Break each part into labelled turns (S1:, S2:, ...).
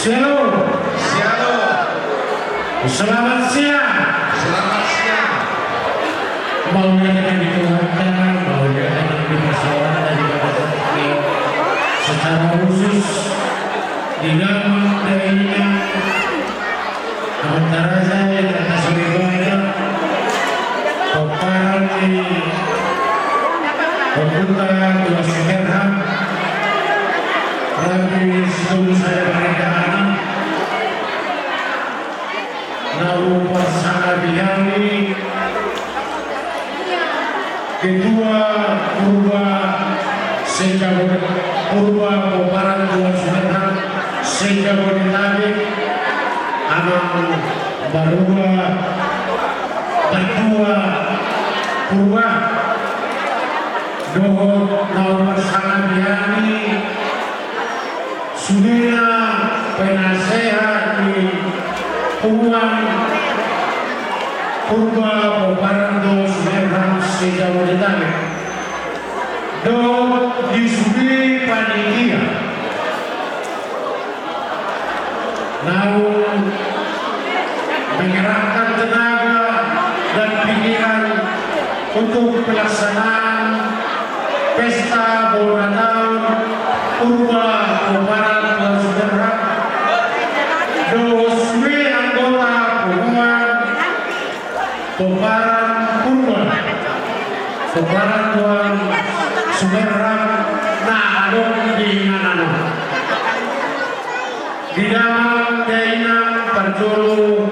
S1: Shalom.
S2: Shalom.
S1: Selamat siang.
S2: Selamat siang.
S1: Maunya dengan dituhankan, maunya dengan dipersoalkan daripada beliau secara khusus di dalam darinya antara saya dan Surabaya Bapak Pemerintah Tuan Sekerham Rabbi sebelum saya pernikahan Nalu Pasangan Biali Ketua Purba Purba Koparan Tuan Sekerham Jabodetabek Amang Barua Ketua Purba Dohot Nalu Pasangan Biali Sudah penasehat di Puan Purba Koparan Tuan Sekerham Jabodetabek do disubi panitia namun mengerahkan tenaga dan pikiran untuk pelaksanaan pesta bola tahun Purba Koparan Tuan Sekerham do subi anggota Purba Koparan Purba Koparan Tuan Sekerham nah adon di mana di dalam dainam perjuru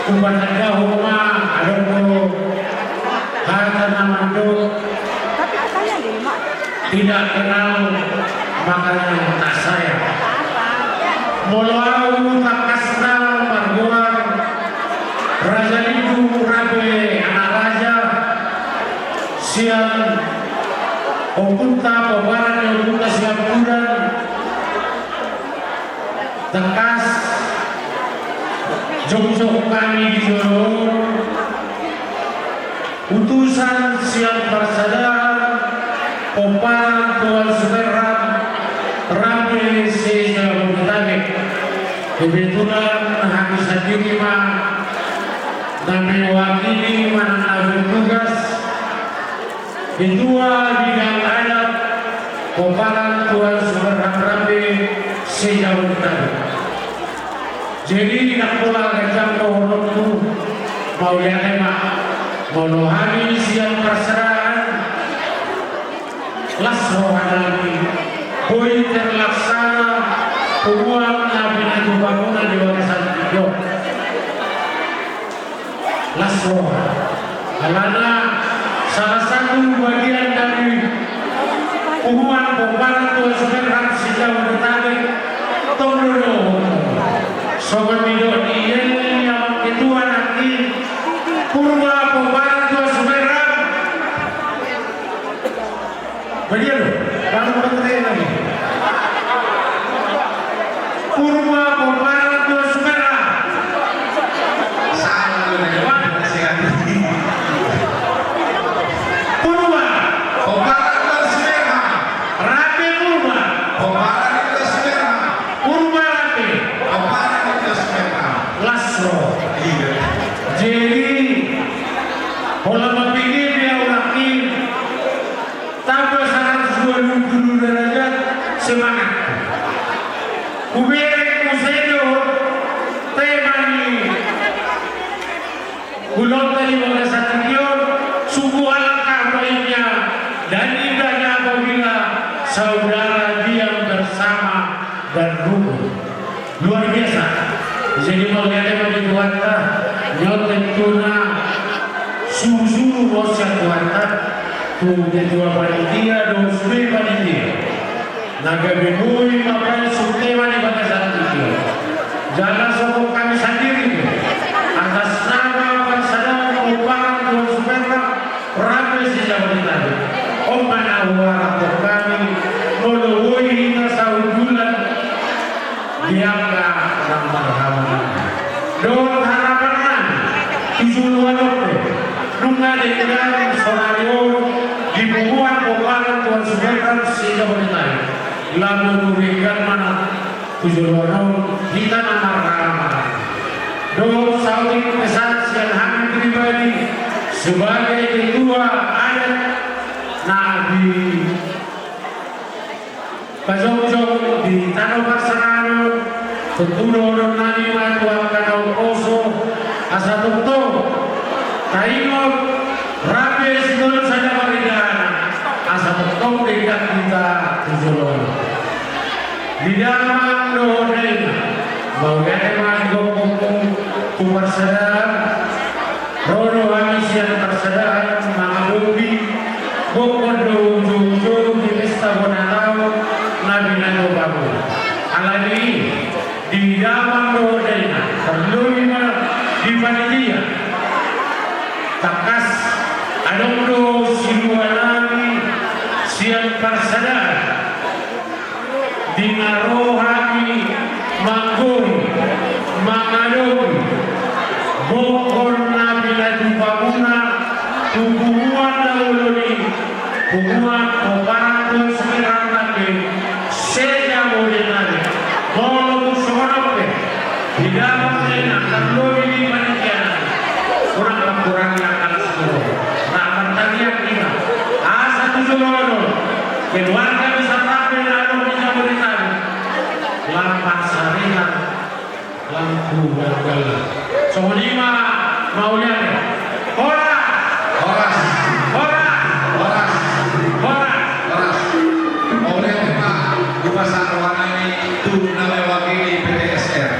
S1: kumbatanda homa adon ko kata namando tidak kenal makanan tak saya molau tak kasnal margoan raja itu rabe anak raja siang Opunta Koparan yang Opunta Singapuran Tekas Jok-jok kami di Jorong utusan siang persadaran Koparan Tuan Sekerham Ramai Jabodetabek kebetulan habis sendiri namanya wakili mana bertugas Ketua Bidang Adat Koparan Tuan Sekerham Ramai Jabodetabek. Jadi nak pola kejam kohorot tu mau lihat emak mau lohani siang perseraan lasro hadami boy terlaksana peruang nabi itu bangunan di warisan tiga lasro karena salah satu bagian dari hubungan Koparan Tuan Sekerham Jabodetabek tonglo sobat video ini yang ketua nanti Purba Koparan Tuan Sekerham beliau kamu bertanya lagi Purba Koparan Tuan Sekerham Purba
S2: Koparan Tuan Sekerham.
S1: Rabe Purba
S2: Koparan Tuan Sekerham.
S1: Purba Rabe
S2: Koparan Tuan Sekerham.
S1: Lasro.
S2: Iya.
S1: Jadi kalau memikir dia ulangin tambah 120 derajat semangat. Kuberek musedo tema ini ulong tadi pada satrion sungguh alangkah baiknya dan indahnya apabila saudara diam bersama dan rukun. Luar biasa. Jadi mau lihat bagi Tuanta nyotek tuna susu bosnya Tuanta tuh ketua panitia dan suri panitia naga benui makanya sutema di batasan itu jangan sokong kami sendiri atas nama persadaran Koparan Tuan Sekerham Ramai Jabodetabek om manawar kami melalui hingga saudulan diangka nampak harapan don harapan tujuan oke nunga dengan sonario di bukuan Koparan Tuan Sekerham Jabodetabek lalu memberikan mana Kujulorong kita nama do saudi pesan siang kami pribadi sebagai ketua adat Nabi Pajong di Tanah Paksarano Tentuno Nani Matuan Kanau Koso Asa Tukto Taingot Rabe Sidon saja Maridana Asa Tukto dekat kita Kujulorong di dalam doanya mau kemana gopung kumarsadar rono hamisian persadar mengabubi bokodo jojo di pesta bonatau nabi nado babu alani di dalam doanya terluma di panitia takas adondo siluanami siang persadar dinarohani manggur mangadoi bokor nabi laju pamuna tubuhan dauloni hubungan koparan semirang nabi seja modenari bolu sonope di dalam dena terloi di panitia kurang akan seluruh tak bertanya kita asa tujuan keluarga bisa tampil lalu bisa berikan lampah sarinan lampu gagal sohima mau lihat horas
S2: mau lihat tema Gubasar Warnani tu nama wakili PTSR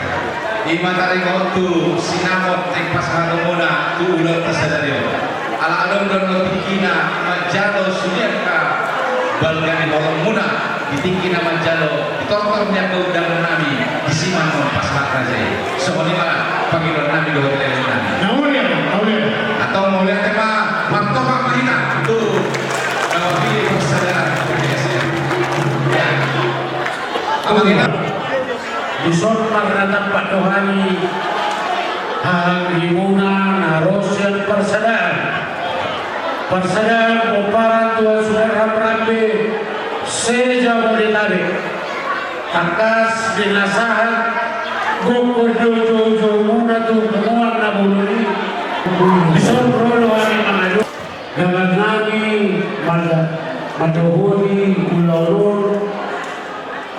S2: di Matariko tu sinamot tek pasangan muna tu ulang tersadari ala adom dan lotikina majalo sudiaka balgani orang muna ditinggi nama jalo ditortornya ke undangan nami di siman pas raja soalnya mana panggilan nami di hotel nami atau mau lihat tema martoka marina itu pilih persaudaraan PDSM ya apa kita
S1: di sorban datang Pak Dohani Harimuna Narosian Persaudaraan Koparan Tuan Saudara Prabe seja Bodetabe takas dinasahan gopor jojo muna tu kemuan nabuluni disoro hari mangadu dengan nabi madohoni uloror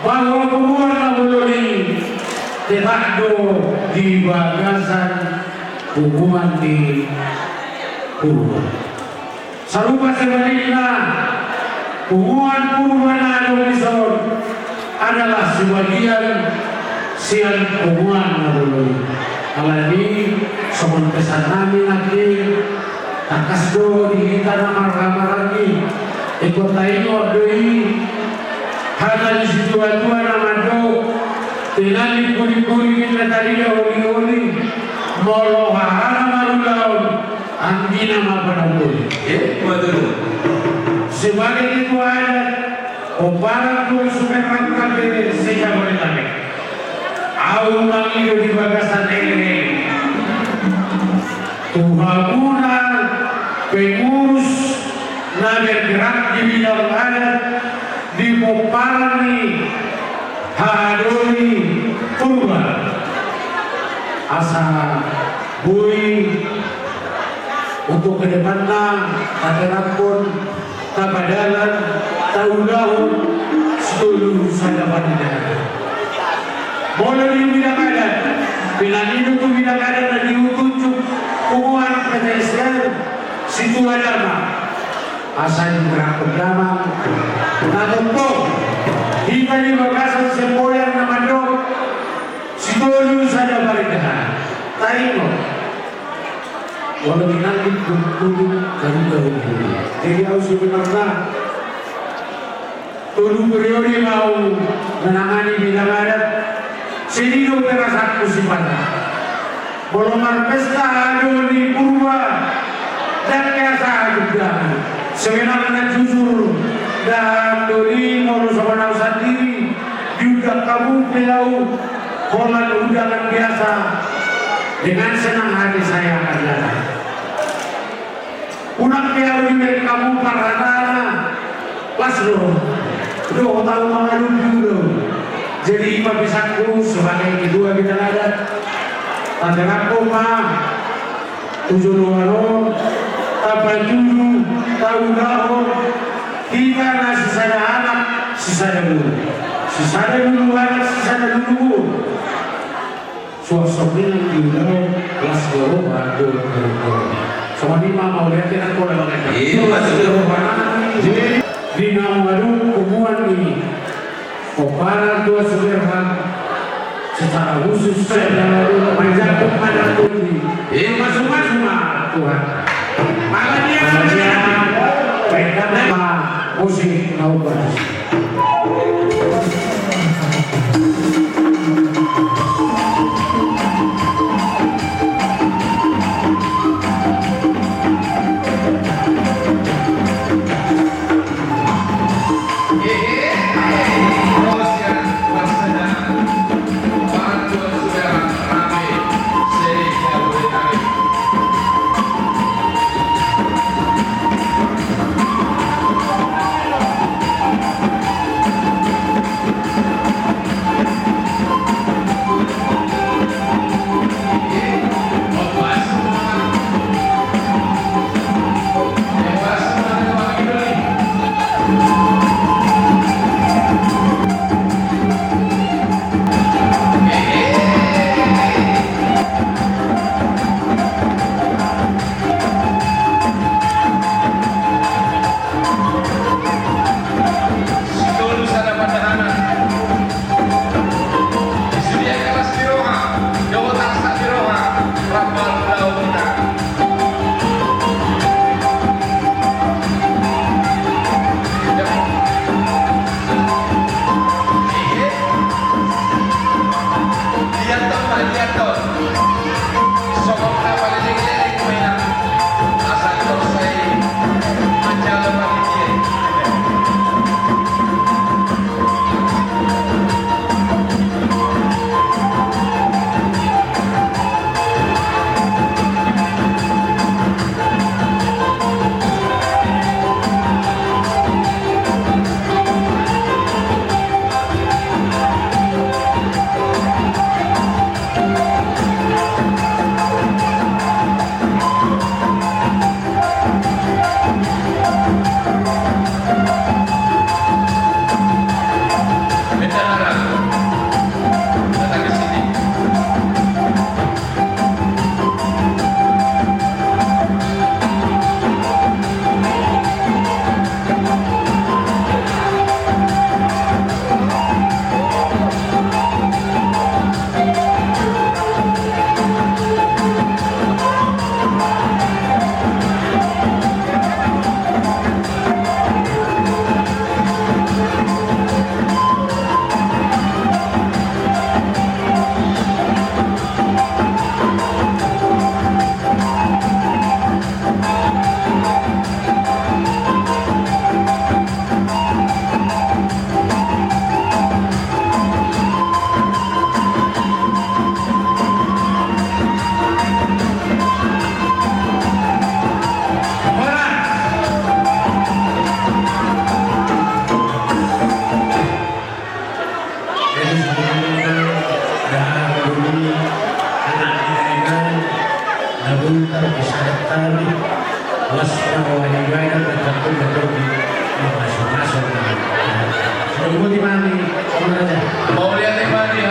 S1: bahwa kemuan nabuluni tehado di bagasan hubungan di Purba sarupa sebaliknya hubungan Purba Nadomisor adalah sebagian siang hubungan nabuluni alani soman pesan nami nanti takas do di tanah marga-margi ikut taino doi hana di situ atua nama do tenali kuri-kuri kita tadi oli-oli molo hana marulaun andi nama penambuli
S2: betul
S1: sebagai itu adat Koparan Tuan Sumerang Kabe seja boleh tabe au mangido di bagasan negeri tuhaguna pengurus naga gerak di bidang adat di Koparani Hadoni Purba asa bui untuk kedepannya adalah pun tabadalan tahun-tahun seluruh sadapan negara boleh di bidang adat bila itu bidang adat dan diutujuk hubungan PTSR situ agama asal gerak pertama nah tentu hingga di bagasan semboyan nama dok situ saja balik dengan taimo walau nanti dulu jadi harus sebenarnya dulu periode mau menangani bidang adat sini perasaan musimannya bolongan pesta ada di Purba dan biasa juga sebenarnya jujur dan dori mau sama sendiri juga kamu pelau kolam undangan biasa dengan senang hati saya akan datang unak pelau dari kamu parana pas lo tahu mengalu dulu Jadi papisanku sebagai kedua kita ada tanda aku mah tujuh waro apa dulu tahu kau kita na sisada anak sisada dulu anak sisada dulu suasana di dalam kelas bawah sama ni mama lihat kan kau dah makan jadi di nawadu kumuan ini Kopara dua seberang secara khusus saya banyak kepada Tuhan. Masuk Tuhan. Makanya baik nama musik naubat.
S2: Mau lihat yang mana?